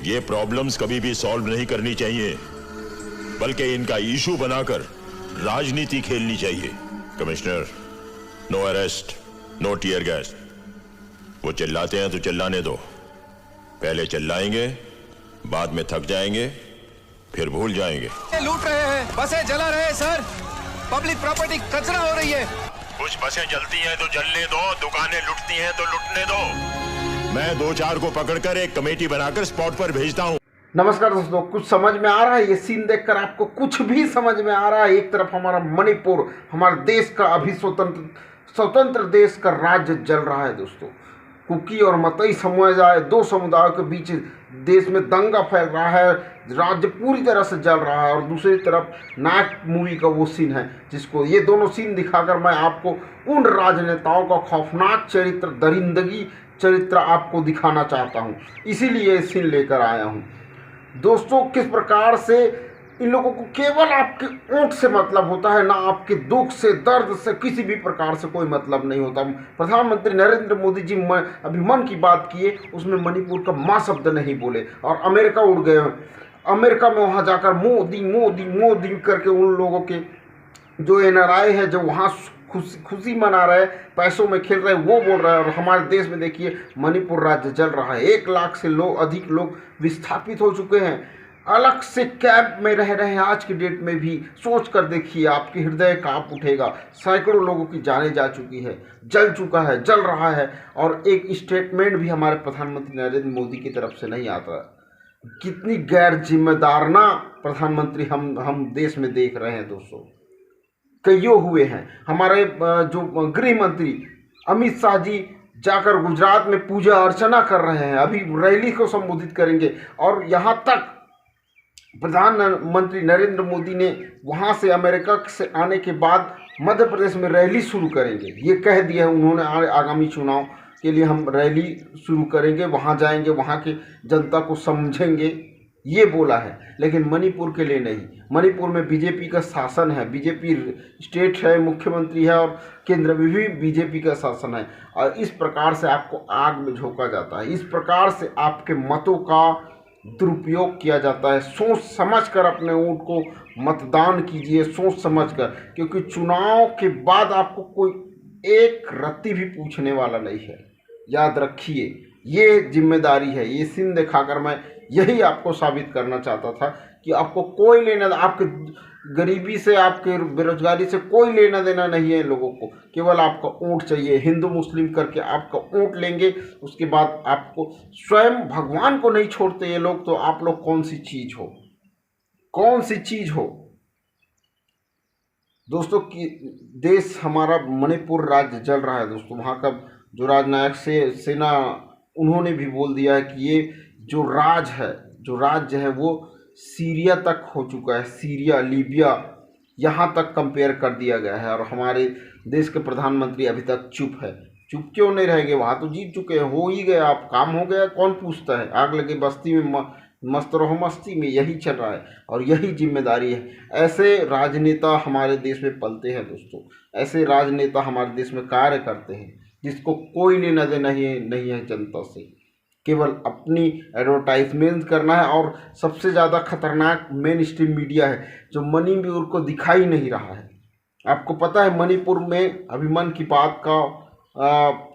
ये प्रॉब्लम्स कभी भी सॉल्व नहीं करनी चाहिए, बल्कि इनका इशू बनाकर राजनीति खेलनी चाहिए। Commissioner, no arrest, no tear gas. वो चिल्लाते हैं तो चिल्लाने दो। पहले चिल्लाएंगे, बाद में थक जाएंगे, फिर भूल जाएंगे। लूट रहे हैं, बसें जला रहे हैं सर, पब्लिक प्रॉपर्टी कचरा हो रही है। कुछ बसें जलती हैं तो जलने दो, दुकानें लुटती हैं तो लुटने दो। मैं 2-4 को पकड़कर एक कमेटी बनाकर स्पॉट पर भेजता हूँ। नमस्कार दोस्तों, कुछ समझ में आ रहा है? ये सीन देखकर आपको कुछ भी समझ में आ रहा है? एक तरफ हमारा मणिपुर, हमारे देश का अभी स्वतंत्र देश का राज्य जल रहा है दोस्तों। कुकी और मतई समुदाय, दो समुदायों के बीच देश में दंगा फैल रहा है, राज्य पूरी तरह से जल रहा है। और दूसरी तरफ नायक मूवी का वो सीन है, जिसको ये दोनों सीन दिखाकर मैं आपको उन राजनेताओं का खौफनाक चरित्र, दरिंदगी चरित्र आपको दिखाना चाहता हूँ। इसीलिए ये सीन लेकर आया हूँ दोस्तों। किस प्रकार से इन लोगों को केवल आपके ऊँट से मतलब होता है, ना आपके दुख से, दर्द से, किसी भी प्रकार से कोई मतलब नहीं होता। प्रधानमंत्री नरेंद्र मोदी जी अभी मन की बात किए, उसमें मणिपुर का माँ शब्द नहीं बोले और अमेरिका उड़ गए। अमेरिका में वहाँ जाकर मोदी मोदी मोदी करके उन लोगों के जो NRI है, जो वहाँ खुशी मना रहे, पैसों में खेल रहे, वो बोल रहे हैं। और हमारे देश में देखिए मणिपुर राज्य जल रहा है। 1 लाख से अधिक लोग विस्थापित हो चुके हैं, अलग से कैंप में रह रहे हैं। आज की डेट में भी सोच कर देखिए, आपके हृदय कांप उठेगा। सैकड़ों लोगों की जानें जा चुकी है, जल चुका है, जल रहा है। और एक स्टेटमेंट भी हमारे प्रधानमंत्री नरेंद्र मोदी की तरफ से नहीं आता। कितनी गैर जिम्मेदाराना प्रधानमंत्री हम देश में देख रहे हैं दोस्तों। कईयों हुए हैं। हमारे जो गृह मंत्री अमित शाह जी जाकर गुजरात में पूजा अर्चना कर रहे हैं, अभी रैली को संबोधित करेंगे। और यहाँ तक प्रधानमंत्री नरेंद्र मोदी ने वहाँ से अमेरिका से आने के बाद मध्य प्रदेश में रैली शुरू करेंगे, ये कह दिया है उन्होंने। आगामी चुनाव के लिए हम रैली शुरू करेंगे, वहाँ जाएंगे, वहाँ की जनता को समझेंगे, ये बोला है। लेकिन मणिपुर के लिए नहीं। मणिपुर में बीजेपी का शासन है, बीजेपी स्टेट है, मुख्यमंत्री है, और केंद्र में भी बीजेपी का शासन है। और इस प्रकार से आपको आग में झोंका जाता है, इस प्रकार से आपके मतों का दुरुपयोग किया जाता है। सोच समझकर अपने वोट को मतदान कीजिए, सोच समझकर, क्योंकि चुनाव के बाद आपको कोई एक रत्ती भी पूछने वाला नहीं है। याद रखिए, ये जिम्मेदारी है। ये सीन दिखाकर मैं यही आपको साबित करना चाहता था कि आपको कोई लेना, आपके गरीबी से, आपके बेरोजगारी से कोई लेना देना नहीं है लोगों को। केवल आपका ऊँट चाहिए। हिंदू मुस्लिम करके आपका ऊँट लेंगे, उसके बाद आपको स्वयं भगवान को नहीं छोड़ते ये लोग, तो आप लोग कौन सी चीज़ हो, कौन सी चीज़ हो दोस्तों। कि देश हमारा मणिपुर राज्य जल रहा है दोस्तों। वहाँ का जो राजनायक सेना, उन्होंने भी बोल दिया है कि ये जो राज्य है वो सीरिया तक हो चुका है। सीरिया, लीबिया, यहाँ तक कंपेयर कर दिया गया है। और हमारे देश के प्रधानमंत्री अभी तक चुप है। चुप क्यों नहीं रहेंगे? वहाँ तो जीत चुके हैं, हो ही गया, आप काम हो गया, कौन पूछता है। आग लगे बस्ती में मस्त रहो मस्ती में, यही चल रहा है और यही जिम्मेदारी है। ऐसे राजनेता हमारे देश में पलते हैं दोस्तों। ऐसे राजनेता हमारे देश में कार्य करते हैं, जिसको कोई लेना देना नहीं है जनता से, केवल अपनी एडवर्टाइजमेंट करना है। और सबसे ज़्यादा खतरनाक मेन स्ट्रीम मीडिया है, जो मणिपुर को दिखाई नहीं रहा है। आपको पता है मणिपुर में अभी मन की बात का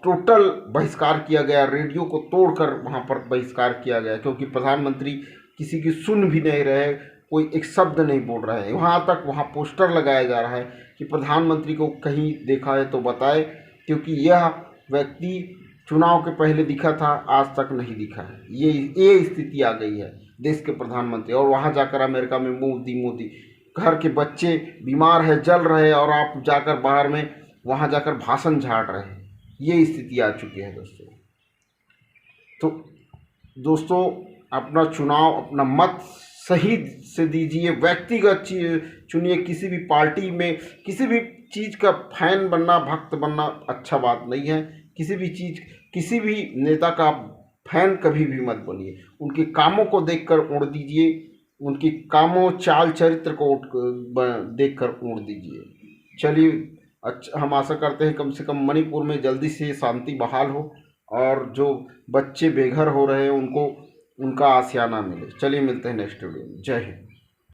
टोटल बहिष्कार किया गया, रेडियो को तोड़कर वहाँ पर बहिष्कार किया गया, क्योंकि प्रधानमंत्री किसी की सुन भी नहीं रहे, कोई एक शब्द नहीं बोल रहा है। वहाँ पोस्टर लगाया जा रहा है कि प्रधानमंत्री को कहीं देखा है तो बताए, क्योंकि यह व्यक्ति चुनाव के पहले दिखा था, आज तक नहीं दिखा है। ये स्थिति आ गई है देश के प्रधानमंत्री। और वहाँ जाकर अमेरिका में मोदी, घर के बच्चे बीमार है, जल रहे, और आप जाकर बाहर में वहाँ जाकर भाषण झाड़ रहे हैं। ये स्थिति आ चुकी है दोस्तों। तो दोस्तों, अपना चुनाव, अपना मत सही से दीजिए, व्यक्तिगत चुनिए। किसी भी पार्टी में किसी भी चीज़ का फैन बनना, भक्त बनना अच्छा बात नहीं है। किसी भी नेता का फैन कभी भी मत बनिए। उनके कामों को देखकर ओढ़ दीजिए, उनकी कामों, चाल चरित्र को देखकर ओढ़ दीजिए। चलिए, अच्छा, हम आशा करते हैं कम से कम मणिपुर में जल्दी से शांति बहाल हो, और जो बच्चे बेघर हो रहे हैं उनको उनका आशियाना मिले। चलिए मिलते हैं नेक्स्ट वीडियो में। जय हिंद।